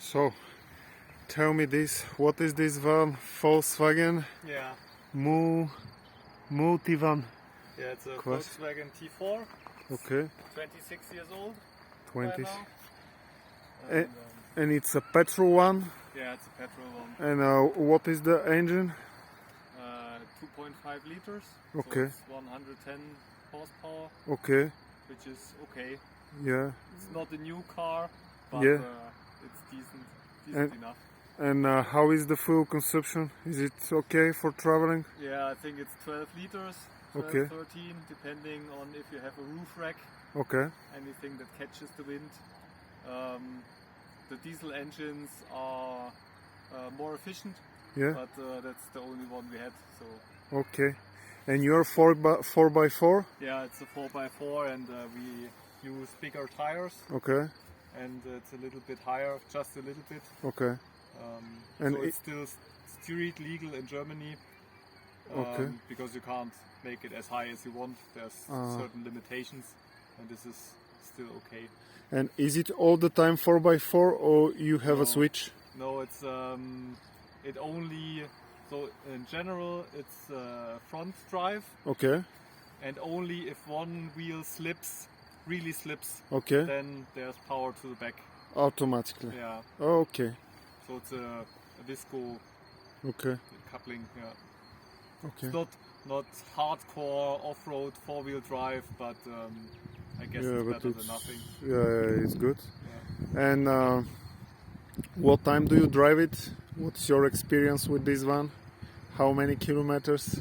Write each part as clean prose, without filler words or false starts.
So, tell me this, what is this van? Volkswagen Yeah, Multivan. yeah, it's a Quest. Volkswagen T4. Okay, 26 years old. 20. Right now. And, and it's a petrol one. Yeah, it's a petrol one. And what is the engine? 2.5 liters. Okay. So it's 110 horsepower, Okay, which is okay. yeah. It's not a new car, but Yeah. it's decent And- enough. And how is the fuel consumption? Is it okay for traveling? Yeah, I think it's 12 liters, 12, Okay. 13, depending on if you have a roof rack, Okay, anything that catches the wind. The diesel engines are more efficient, yeah, but that's the only one we had. So okay. And you're 4x4? yeah, it's a 4x4, and we use bigger tires, Okay, and it's a little bit higher, just a little bit. okay. And So it's still street legal in Germany, Okay. because you can't make it as high as you want. There's certain limitations, and this is still okay. And is it all the time 4x4 or you have a No. switch? No, it's it only, so in general it's front drive, Okay, and only if one wheel really slips, okay. then there's power to the back. Automatically. Yeah, Okay, so it's a visco okay, coupling. Yeah, okay. it's not hardcore off-road four-wheel drive, but I guess Yeah, it's but better than nothing. yeah, it's good. Yeah. And what time do you drive it? What's your experience with this one? How many kilometers?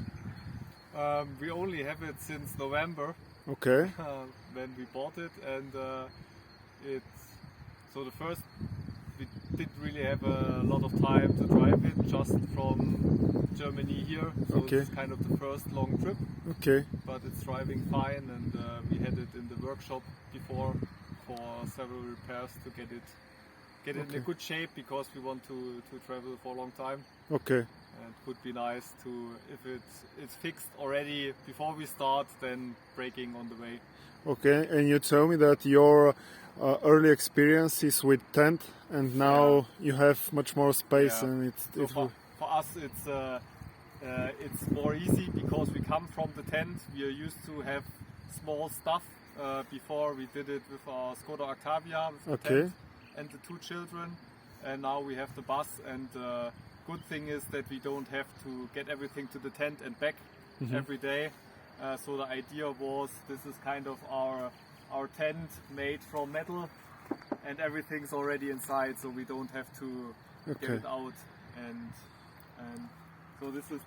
We only have it since November. Okay, When we bought it, and it's so the first we didn't really have a lot of time to drive it, just from Germany here, so Okay. it's kind of the first long trip, okay, but it's driving fine, and we had it in the workshop before for several repairs to get it in a Okay. good shape, because we want to travel for a long time. okay, And it would be nice to, if it's fixed already before we start, then braking on the way. okay. And you tell me that your early experience is with tent, and now you have much more space, Yeah. and So for us, it's more easy because we come from the tent. We are used to have small stuff. Before we did it with our Skoda Octavia, with the Okay. tent and the two children, and now we have the bus. And good thing is that we don't have to get everything to the tent and back every day. So the idea was, this is kind of our tent made from metal, and everything's already inside, so we don't have to get Okay. it out. And so this is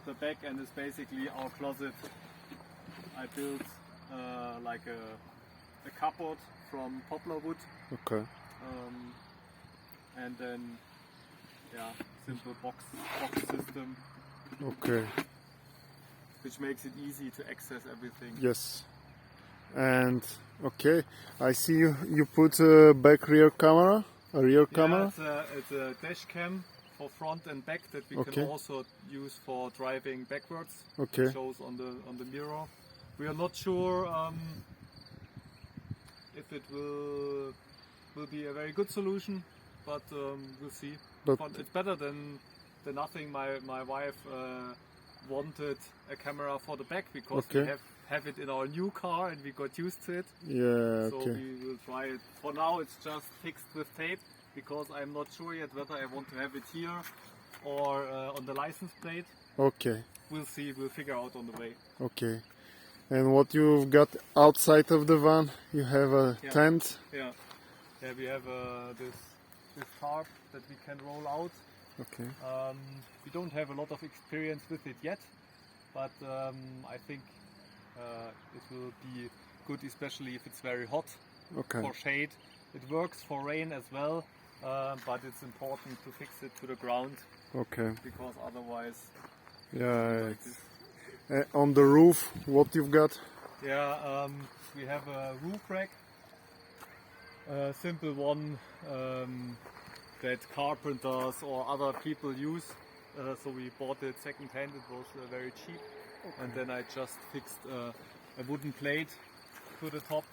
the back, and it's basically our closet. I built like a cupboard from poplar wood, Okay, and then simple box system, okay, which makes it easy to access everything. yes. And okay, I see you put a back rear camera, a rear camera. It's a dash cam for front and back that we Okay. can also use for driving backwards. Okay. It shows on the mirror. We are not sure if it will be a very good solution, but we'll see. But- It's better than nothing. My wife wanted a camera for the back, because we Okay. have it in our new car, and we got used to it. Yeah, So okay, we will try it. For now it's just fixed with tape, because I'm not sure yet whether I want to have it here or on the license plate. okay, We'll see, we'll figure out on the way. okay. And what you've got outside of the van? You have a Yeah. tent. Yeah, we have this tarp that we can roll out. Okay, We don't have a lot of experience with it yet, but I think it will be good, especially if it's very hot, okay, for shade. It works for rain as well, but it's important to fix it to the ground, okay. because otherwise, Yeah. like this. On the roof, what you've got? Yeah, we have a roof rack, a simple one that carpenters or other people use. So we bought it second hand, it was very cheap. And then I just fixed a wooden plate to the top,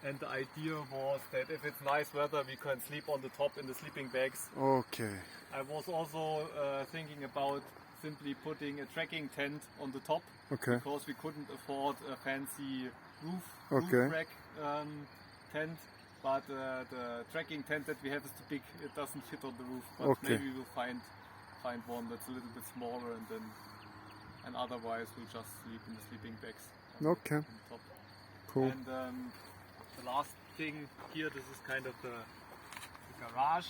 And the idea was that if it's nice weather, we can sleep on the top in the sleeping bags. Okay. I was also thinking about simply putting a trekking tent on the top, Okay. because we couldn't afford a fancy roof Okay. rack tent. But the trekking tent that we have is too big; it doesn't fit on the roof. But Okay. maybe we'll find one that's a little bit smaller, and otherwise we'll just sleep in the sleeping bags Okay. on the top. Cool. And the last thing here, this is kind of the garage,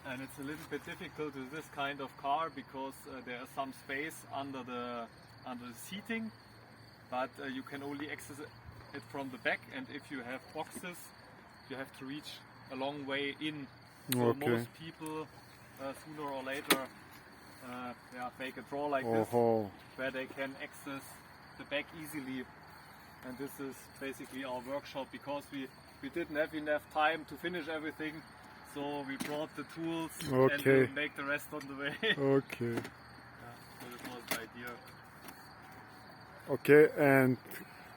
and it's a little bit difficult with this kind of car because there is some space under the seating, but you can only access it from the back, and if you have boxes, you have to reach a long way in. So Okay. most people sooner or later make a draw like this, Oh. where they can access the back easily. And this is basically our workshop, because we didn't have enough time to finish everything, so we brought the tools and Okay. we'll make the rest on the way. Okay. So this was the idea. Okay. And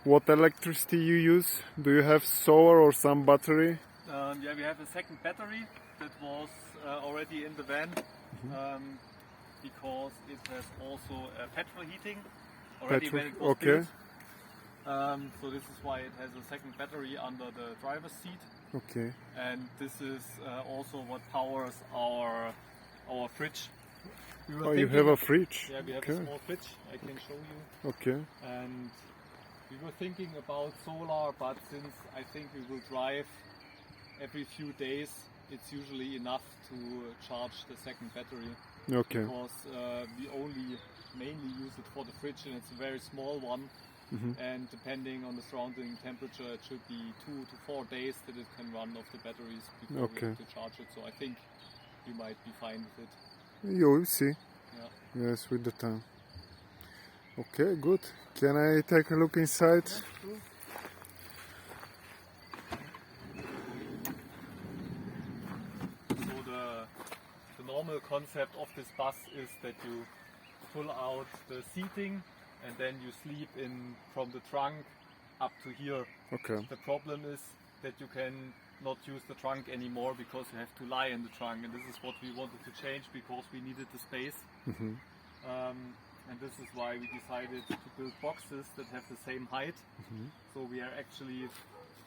what electricity you use? Do you have solar or some battery? Yeah, we have a second battery that was already in the van, because it has also petrol heating already when it was Okay. built. So this is why it has a second battery under the driver's seat, Okay. and this is also what powers our fridge. We were Oh, you thinking- have a fridge. Yeah, we have Okay. a small fridge. I can show you. Okay. And we were thinking about solar, but since I think we will drive every few days, it's usually enough to charge the second battery, Okay. because we only mainly use it for the fridge, and it's a very small one. And depending on the surrounding temperature, it should be 2 to 4 days that it can run off the batteries before we Okay. have to charge it. So I think you might be fine with it. You will see. Yeah. Yes, with the time. Okay, good. Can I take a look inside? True. So the normal concept of this bus is that you pull out the seating and then you sleep in from the trunk up to here. Okay. The problem is that you can not use the trunk anymore, because you have to lie in the trunk, and this is what we wanted to change because we needed the space. And this is why we decided to build boxes that have the same height. So we are actually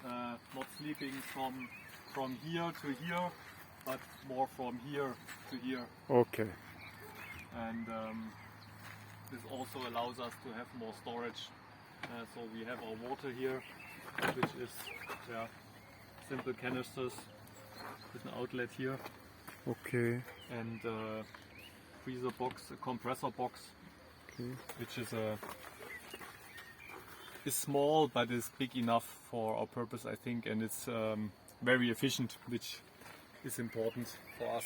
not sleeping from here to here, but more from here to here. Okay. And this also allows us to have more storage. So we have our water here, which is simple canisters with an outlet here, Okay. and freezer box, a compressor box, Okay. which is small but is big enough for our purpose, I think, and it's very efficient, which is important for us.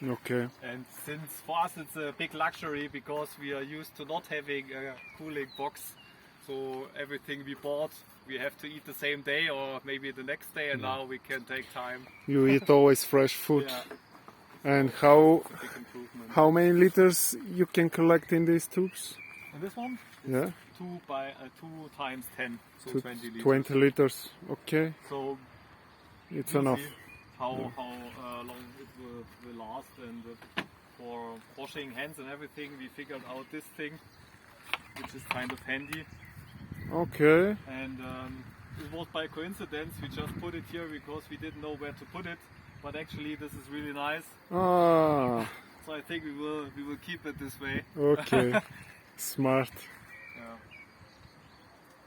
Okay. And since for us it's a big luxury, because we are used to not having a cooling box, so everything we bought we have to eat the same day or maybe the next day, and now we can take time. You eat always fresh food. Yeah, And how it's a big improvement. how many liters you can collect in these tubes? And this one? Yeah. 2 times 10, so Two- 20 liters. 20 liters. Okay. So It's we'll enough. see how long it will last. And for washing hands and everything, we figured out this thing, which is kind of handy. Okay. And it was by coincidence, we just put it here because we didn't know where to put it. But actually this is really nice. Ah. So I think we will keep it this way. Okay. Smart. Yeah.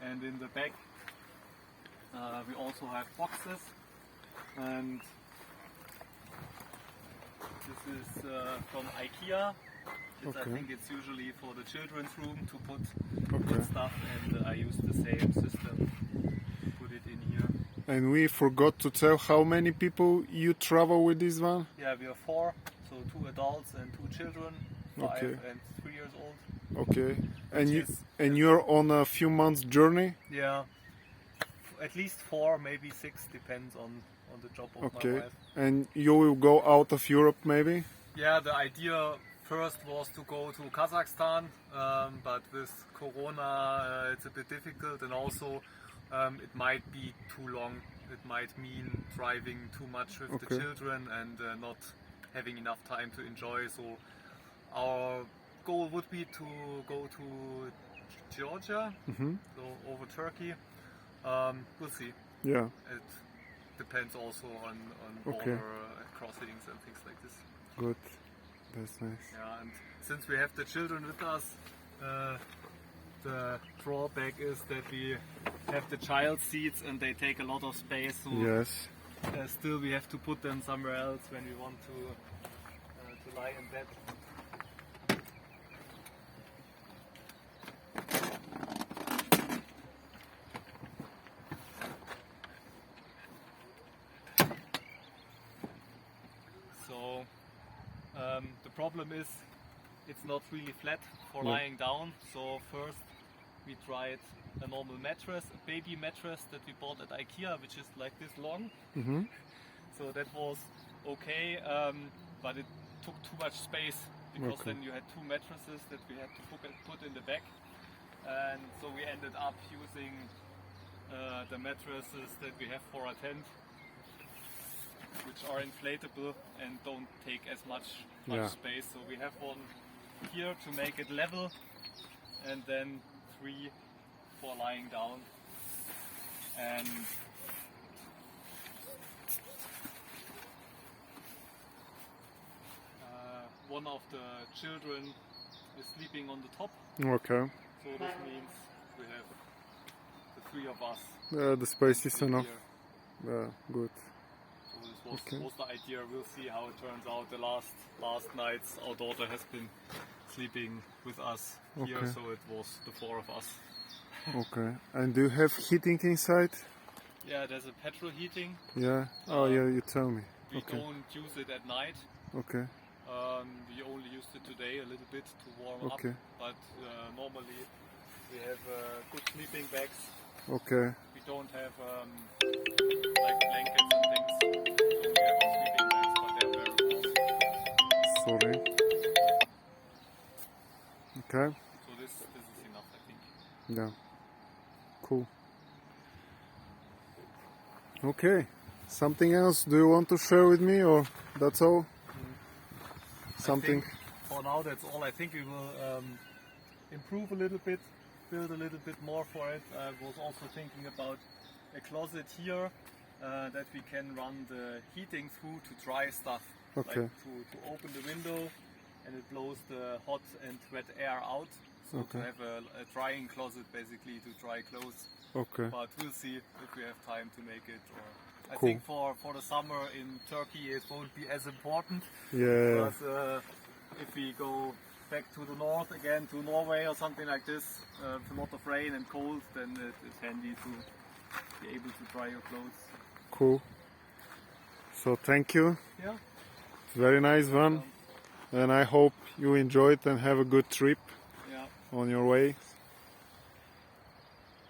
And in the back we also have boxes, and this is from IKEA. I Okay. think it's usually for the children's room to put Okay. stuff, and I use the same system to put it in here. And we forgot to tell how many people you travel with this one. Yeah, we are 4, so 2 adults and 2 children, 5 Okay. and 3 years old. Okay. And Yes. you're on a few months journey. Yeah, at least 4, maybe 6, depends on the job of my Okay. wife. And you will go out of Europe maybe. Yeah, the idea first was to go to Kazakhstan, but with Corona it's a bit difficult, and also it might be too long it might mean driving too much with the children and not having enough time to enjoy. So our goal would be to go to Georgia, so over Turkey. We'll see. Yeah. It depends also on border crossings and things like this. Good. That's nice. Yeah, and since we have the children with us, the drawback is that we have the child seats and they take a lot of space. So Yes. still we have to put them somewhere else when we want to lie in bed. So the problem is it's not really flat for lying down. So first we tried a normal mattress, a baby mattress that we bought at IKEA, which is like this long. So that was okay, but it took too much space because then you had two mattresses that we had to put in the back. And so we ended up using the mattresses that we have for our tent, which are inflatable and don't take as much space. So we have one here to make it level, and then 3 for lying down. And one of the children is sleeping on the top. Okay. So this means we have the 3 of us. The space is enough. Here. Yeah, good. So this was the idea. We'll see how it turns out. The last nights our daughter has been sleeping with us here, so it was the 4 of us. Okay. And do you have heating inside? Yeah, there's a petrol heating. Yeah. Oh, yeah, you tell me. We don't use it at night. Okay. We only used it today a little bit to warm up, but normally we have good sleeping bags. Okay. We don't have like blankets and things. So we have our sleeping bags, but they're very warm. Sorry. Okay. So this is enough, I think. Yeah. Cool. Okay. Something else do you want to share with me, or that's all? Something? For now, that's all. I think we will improve a little bit, build a little bit more for it. I was also thinking about a closet here that we can run the heating through to dry stuff. Like to open the window and it blows the hot and wet air out. So to have a drying closet basically to dry clothes. Okay. But we'll see if we have time to make it. Or I think for the summer in Turkey it won't be as important. Yeah. But if we go back to the north again, to Norway or something like this, a lot of rain and cold, then it's handy to be able to dry your clothes. Cool. So thank you. Yeah. Very nice one. And I hope you enjoyed and have a good trip on your way.